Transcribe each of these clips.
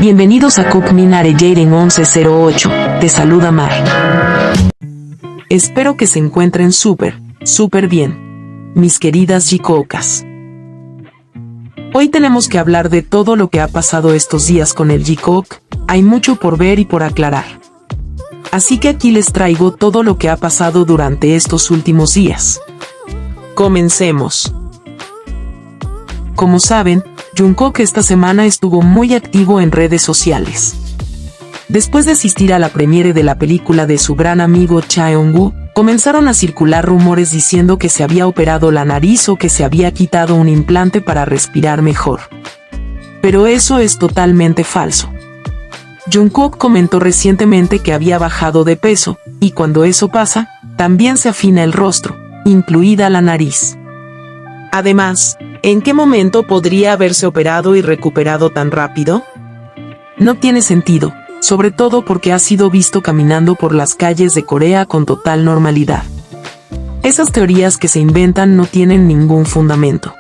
Bienvenidos a Cook Minare Jaden 1108, te saluda Mar. Espero que se encuentren súper bien, mis queridas Jikoukas. Hoy tenemos que hablar de todo lo que ha pasado estos días con el Jikouk, hay mucho por ver y por aclarar. Así que aquí les traigo todo lo que ha pasado durante estos últimos días. Comencemos. Como saben, Jungkook esta semana estuvo muy activo en redes sociales. Después de asistir a la premiere de la película de su gran amigo Chaehoung, comenzaron a circular rumores diciendo que se había operado la nariz o que se había quitado un implante para respirar mejor. Pero eso es totalmente falso. Jungkook comentó recientemente que había bajado de peso, y cuando eso pasa, también se afina el rostro, incluida la nariz. Además, ¿en qué momento podría haberse operado y recuperado tan rápido? No tiene sentido, sobre todo porque ha sido visto caminando por las calles de Corea con total normalidad. Esas teorías que se inventan no tienen ningún fundamento.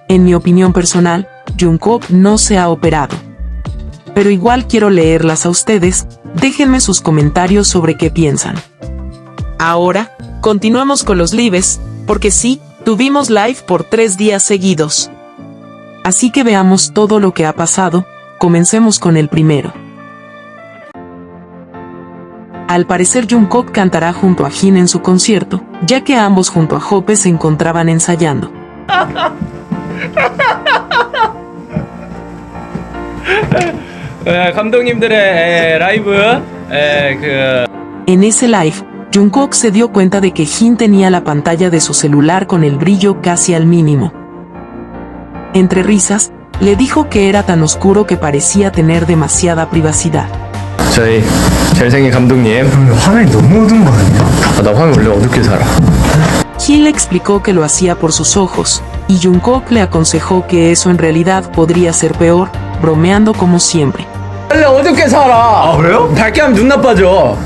En mi opinión personal, Jungkook no se ha operado. Pero igual quiero leerlas a ustedes, déjenme sus comentarios sobre qué piensan. Ahora, continuamos con los lives, porque sí, tuvimos live por 3 días seguidos. Así que veamos todo lo que ha pasado, comencemos con el primero. Al parecer Jungkook cantará junto a Jin en su concierto, ya que ambos junto a Hope se encontraban ensayando. En ese live, Jungkook se dio cuenta de que Jin tenía la pantalla de su celular con el brillo casi al mínimo. Entre risas, le dijo que era tan oscuro que parecía tener demasiada privacidad. 저희 잘생긴 감독님 화면이 너무 어두운 거 아니야? 나 화면 원래 어둡게 살아. Jin le explicó que lo hacía por sus ojos, y Jungkook le aconsejó que eso en realidad podría ser peor, bromeando como siempre. 원래 어둡게 살아. 아 그래요? 밝게 하면 눈 나빠져.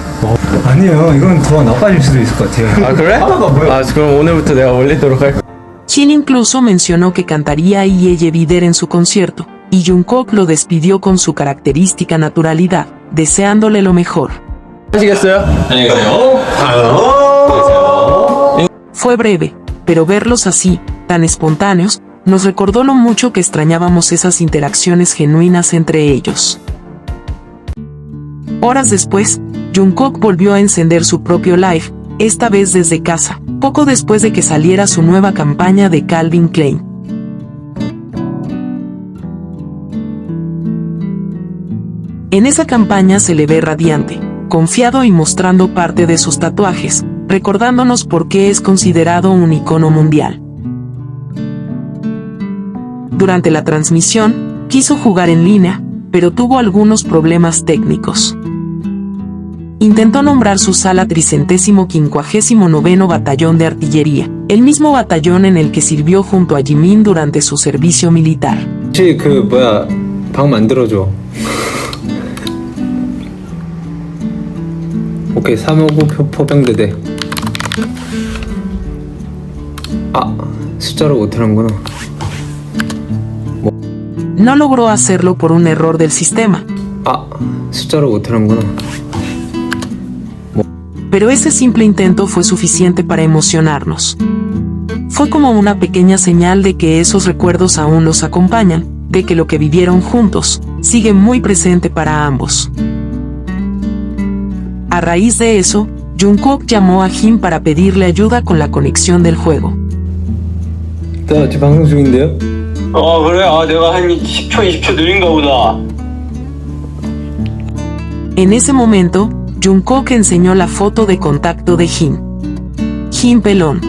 아니에요. 이건 더 나빠질 수도 있을 것 같아요. 아 그래? 하나가 뭐야? 아 그럼 오늘부터 내가 올리도록 할게. Jin incluso mencionó que cantaría Ieye Vider en su concierto, y Jungkook lo despidió con su característica naturalidad, deseándole lo mejor. 하시겠어요? 안녕히 계세요. Fue breve, pero verlos así, tan espontáneos, nos recordó lo mucho que extrañábamos esas interacciones genuinas entre ellos. Horas después, Jungkook volvió a encender su propio live, esta vez desde casa, poco después de que saliera su nueva campaña de Calvin Klein. En esa campaña se le ve radiante, confiado y mostrando parte de sus tatuajes, recordándonos por qué es considerado un icono mundial. Durante la transmisión, quiso jugar en línea, pero tuvo algunos problemas técnicos. Intentó nombrar su sala 359º Batallón de Artillería, el mismo batallón en el que sirvió junto a Jimin durante su servicio militar. 혹시 방 만들어줘. 오케이 359 포병대대. 아 숫자로 못하는구나. No logró hacerlo por un error del sistema. 아 숫자로 못하는구나. Pero ese simple intento fue suficiente para emocionarnos. Fue como una pequeña señal de que esos recuerdos aún los acompañan, de que lo que vivieron juntos sigue muy presente para ambos. A raíz de eso, Jungkook llamó a Jin para pedirle ayuda con la conexión del juego. 나 지금 방송 중인데요? 그래? 내가 한 10초, 20초 느린가 보다. En ese momento, Jungkook enseñó la foto de contacto de Jin. Jin pelón.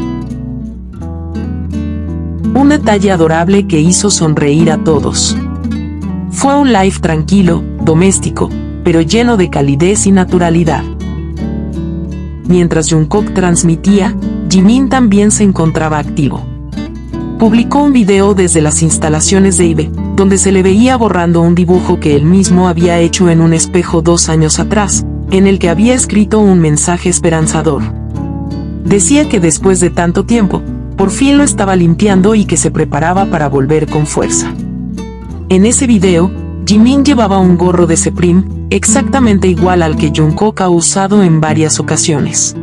Un detalle adorable que hizo sonreír a todos. Fue un live tranquilo, doméstico, pero lleno de calidez y naturalidad. Mientras Jungkook transmitía, Jimin también se encontraba activo. Publicó un video desde las instalaciones de IVE, donde se le veía borrando un dibujo que él mismo había hecho en un espejo 2 años atrás, en el que había escrito un mensaje esperanzador. Decía que después de tanto tiempo, por fin lo estaba limpiando y que se preparaba para volver con fuerza. En ese video, Jimin llevaba un gorro de Supreme, exactamente igual al que Jungkook ha usado en varias ocasiones.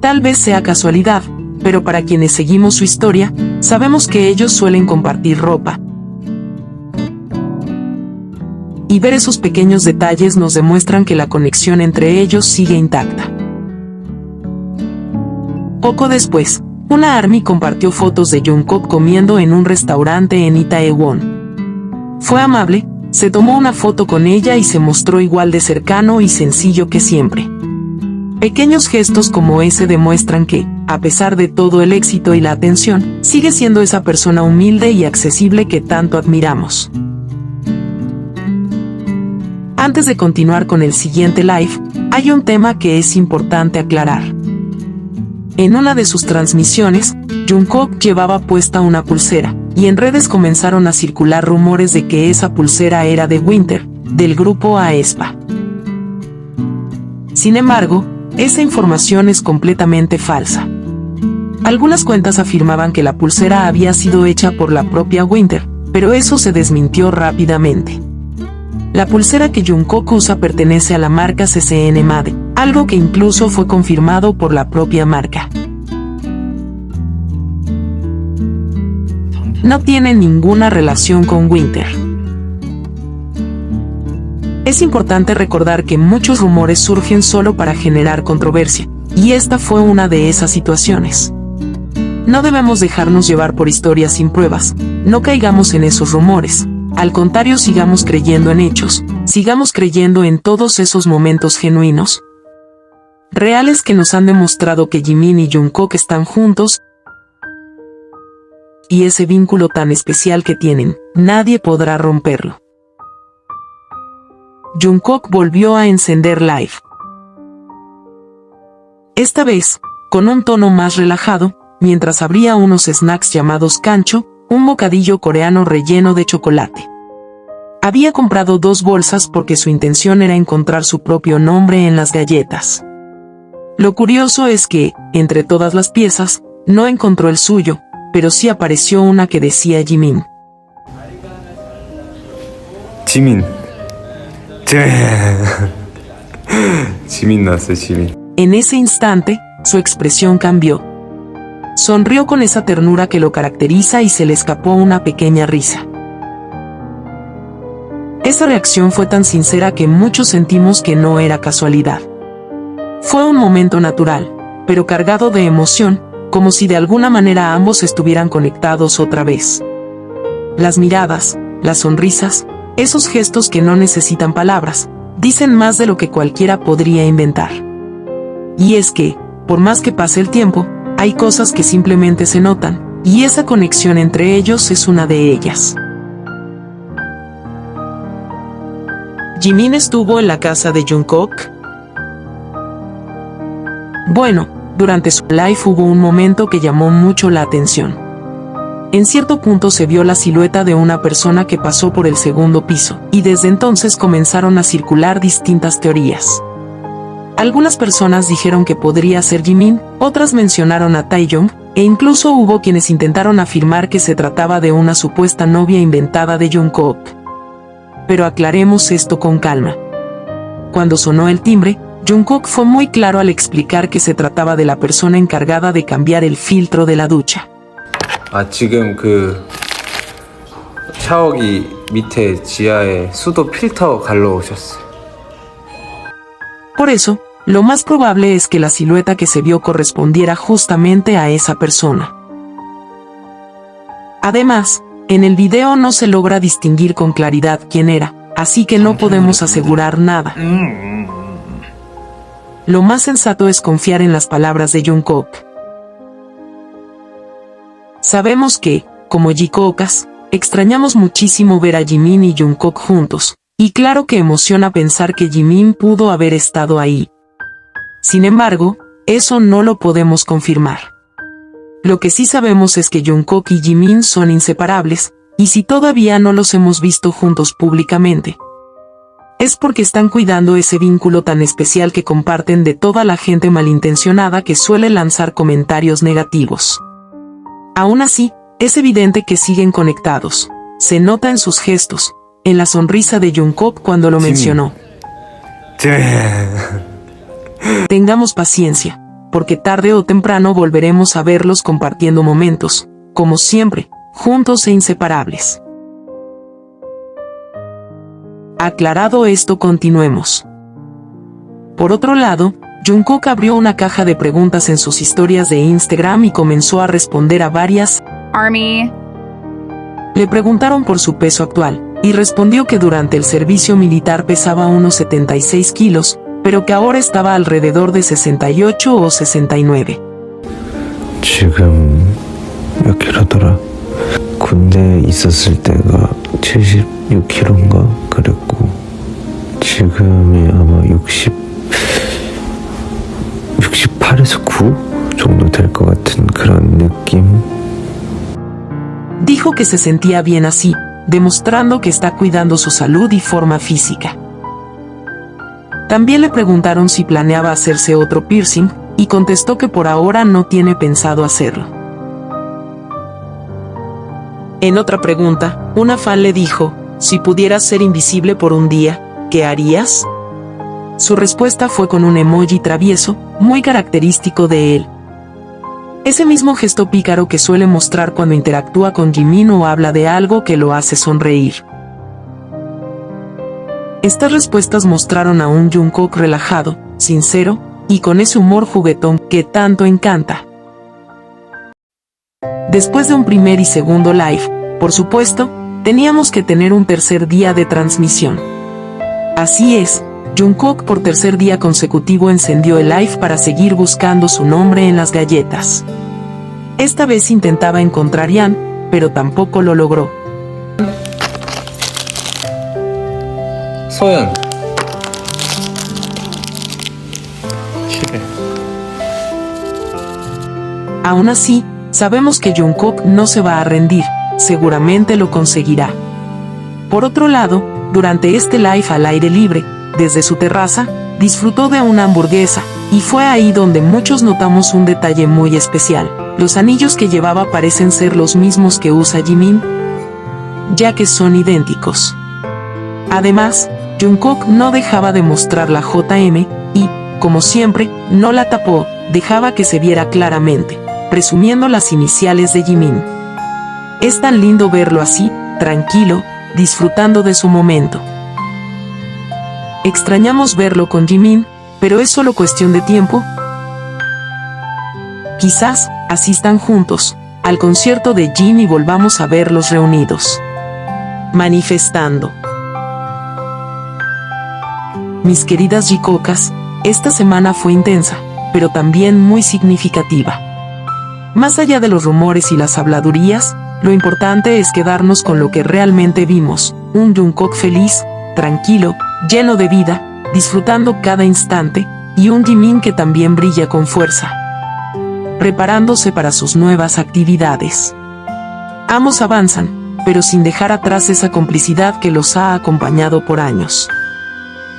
Tal vez sea casualidad, pero para quienes seguimos su historia, sabemos que ellos suelen compartir ropa. Y ver esos pequeños detalles nos demuestran que la conexión entre ellos sigue intacta. Poco después, una ARMY compartió fotos de Jungkook comiendo en un restaurante en Itaewon. Fue amable, se tomó una foto con ella y se mostró igual de cercano y sencillo que siempre. Pequeños gestos como ese demuestran que, a pesar de todo el éxito y la atención, sigue siendo esa persona humilde y accesible que tanto admiramos. Antes de continuar con el siguiente live, hay un tema que es importante aclarar. En una de sus transmisiones, Jungkook llevaba puesta una pulsera, y en redes comenzaron a circular rumores de que esa pulsera era de Winter, del grupo aespa. Sin embargo, esa información es completamente falsa. Algunas cuentas afirmaban que la pulsera había sido hecha por la propia Winter, pero eso se desmintió rápidamente. La pulsera que Jungkook usa pertenece a la marca CCN Made, algo que incluso fue confirmado por la propia marca. No tiene ninguna relación con Winter. Es importante recordar que muchos rumores surgen solo para generar controversia, y esta fue una de esas situaciones. No debemos dejarnos llevar por historias sin pruebas, no caigamos en esos rumores, al contrario sigamos creyendo en hechos, sigamos creyendo en todos esos momentos genuinos, reales que nos han demostrado que Jimin y Jungkook están juntos, y ese vínculo tan especial que tienen, nadie podrá romperlo. Jungkook volvió a encender Live. Esta vez, con un tono más relajado, mientras abría unos snacks llamados cancho, un bocadillo coreano relleno de chocolate. Había comprado 2 bolsas porque su intención era encontrar su propio nombre en las galletas. Lo curioso es que, entre todas las piezas, no encontró el suyo, pero sí apareció una que decía Jimin. 지민. 지민 나왔어요, 지민. En ese instante, su expresión cambió. Sonrió con esa ternura que lo caracteriza y se le escapó una pequeña risa. Esa reacción fue tan sincera que muchos sentimos que no era casualidad. Fue un momento natural, pero cargado de emoción, como si de alguna manera ambos estuvieran conectados otra vez. Las miradas, las sonrisas, esos gestos que no necesitan palabras, dicen más de lo que cualquiera podría inventar. Y es que, por más que pase el tiempo, hay cosas que simplemente se notan, y esa conexión entre ellos es una de ellas. ¿Jimin estuvo en la casa de Jungkook? Bueno, durante su live hubo un momento que llamó mucho la atención. En cierto punto se vio la silueta de una persona que pasó por el segundo piso, y desde entonces comenzaron a circular distintas teorías. Algunas personas dijeron que podría ser Jimin, otras mencionaron a Taeyong, e incluso hubo quienes intentaron afirmar que se trataba de una supuesta novia inventada de Jungkook. Pero aclaremos esto con calma. Cuando sonó el timbre, Jungkook fue muy claro al explicar que se trataba de la persona encargada de cambiar el filtro de la ducha. 지금 샤워기 밑에 지하에 수도 필터 갈러 오셨어요. Por eso, lo más probable es que la silueta que se vio correspondiera justamente a esa persona. Además, en el video no se logra distinguir con claridad quién era, así que no podemos asegurar nada. Lo más sensato es confiar en las palabras de Jungkook. Sabemos que, como Jikokas, extrañamos muchísimo ver a Jimin y Jungkook juntos, y claro que emociona pensar que Jimin pudo haber estado ahí. Sin embargo, eso no lo podemos confirmar. Lo que sí sabemos es que Jungkook y Jimin son inseparables, y si todavía no los hemos visto juntos públicamente, es porque están cuidando ese vínculo tan especial que comparten de toda la gente malintencionada que suele lanzar comentarios negativos. Aún así, es evidente que siguen conectados, se nota en sus gestos, en la sonrisa de Jungkook cuando lo mencionó. Tengamos paciencia, porque tarde o temprano volveremos a verlos compartiendo momentos, como siempre, juntos e inseparables. Aclarado esto, continuemos. Por otro lado, Jungkook abrió una caja de preguntas en sus historias de Instagram y comenzó a responder a varias. Army. Le preguntaron por su peso actual, y respondió que durante el servicio militar pesaba unos 76 kilos, pero que ahora estaba alrededor de 68 o 69. 지금 몇 킬로더라? 군대에 있었을 때가 76kg인가 그랬고 지금이 아마 68에서 9 정도 될 것 같은 그런 느낌. Dijo que se sentía bien así, demostrando que está cuidando su salud y forma física. También le preguntaron si planeaba hacerse otro piercing, y contestó que por ahora no tiene pensado hacerlo. En otra pregunta, una fan le dijo, si pudieras ser invisible por un día, ¿qué harías? Su respuesta fue con un emoji travieso, muy característico de él. Ese mismo gesto pícaro que suele mostrar cuando interactúa con Jimin o habla de algo que lo hace sonreír. Estas respuestas mostraron a un Jungkook relajado, sincero, y con ese humor juguetón que tanto encanta. Después de un primer y segundo live, por supuesto, teníamos que tener un tercer día de transmisión. Así es, Jungkook por tercer día consecutivo encendió el live para seguir buscando su nombre en las galletas. Esta vez intentaba encontrar Yan, pero tampoco lo logró. 소연. Aún así, sabemos que Jungkook no se va a rendir, seguramente lo conseguirá. Por otro lado, durante este live al aire libre, desde su terraza, disfrutó de una hamburguesa, y fue ahí donde muchos notamos un detalle muy especial. Los anillos que llevaba parecen ser los mismos que usa Jimin, ya que son idénticos. Además, Jungkook no dejaba de mostrar la JM, y, como siempre, no la tapó, dejaba que se viera claramente, presumiendo las iniciales de Jimin. Es tan lindo verlo así, tranquilo, disfrutando de su momento. Extrañamos verlo con Jimin, pero es solo cuestión de tiempo. Quizás asistan juntos al concierto de Jin y volvamos a verlos reunidos, manifestando. Mis queridas Jikookas, esta semana fue intensa, pero también muy significativa. Más allá de los rumores y las habladurías, lo importante es quedarnos con lo que realmente vimos, un Jungkook feliz, tranquilo, lleno de vida, disfrutando cada instante, y un Jimin que también brilla con fuerza, preparándose para sus nuevas actividades. Ambos avanzan, pero sin dejar atrás esa complicidad que los ha acompañado por años.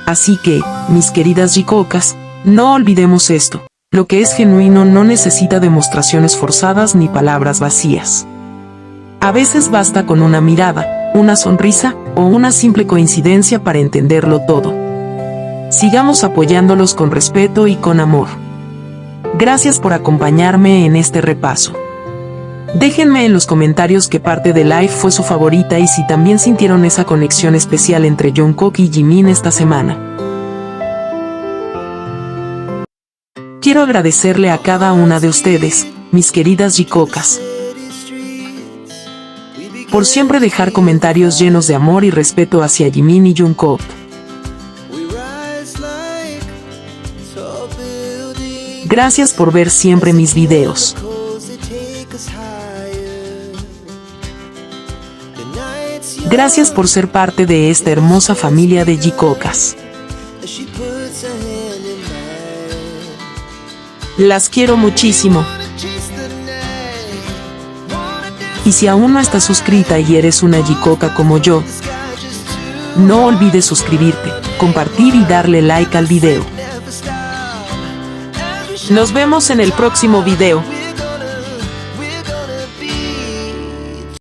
Así que, mis queridas Jikookas, no olvidemos esto, lo que es genuino no necesita demostraciones forzadas ni palabras vacías. A veces basta con una mirada, una sonrisa, o una simple coincidencia para entenderlo todo. Sigamos apoyándolos con respeto y con amor. Gracias por acompañarme en este repaso. Déjenme en los comentarios qué parte de live fue su favorita y si también sintieron esa conexión especial entre Jungkook y Jimin esta semana. Quiero agradecerle a cada una de ustedes, mis queridas Jikookas, por siempre dejar comentarios llenos de amor y respeto hacia Jimin y Jungkook. Gracias por ver siempre mis videos. Gracias por ser parte de esta hermosa familia de Jikookas. Las quiero muchísimo. Y si aún no estás suscrita y eres una Jikooka como yo, no olvides suscribirte, compartir y darle like al video. Nos vemos en el próximo video.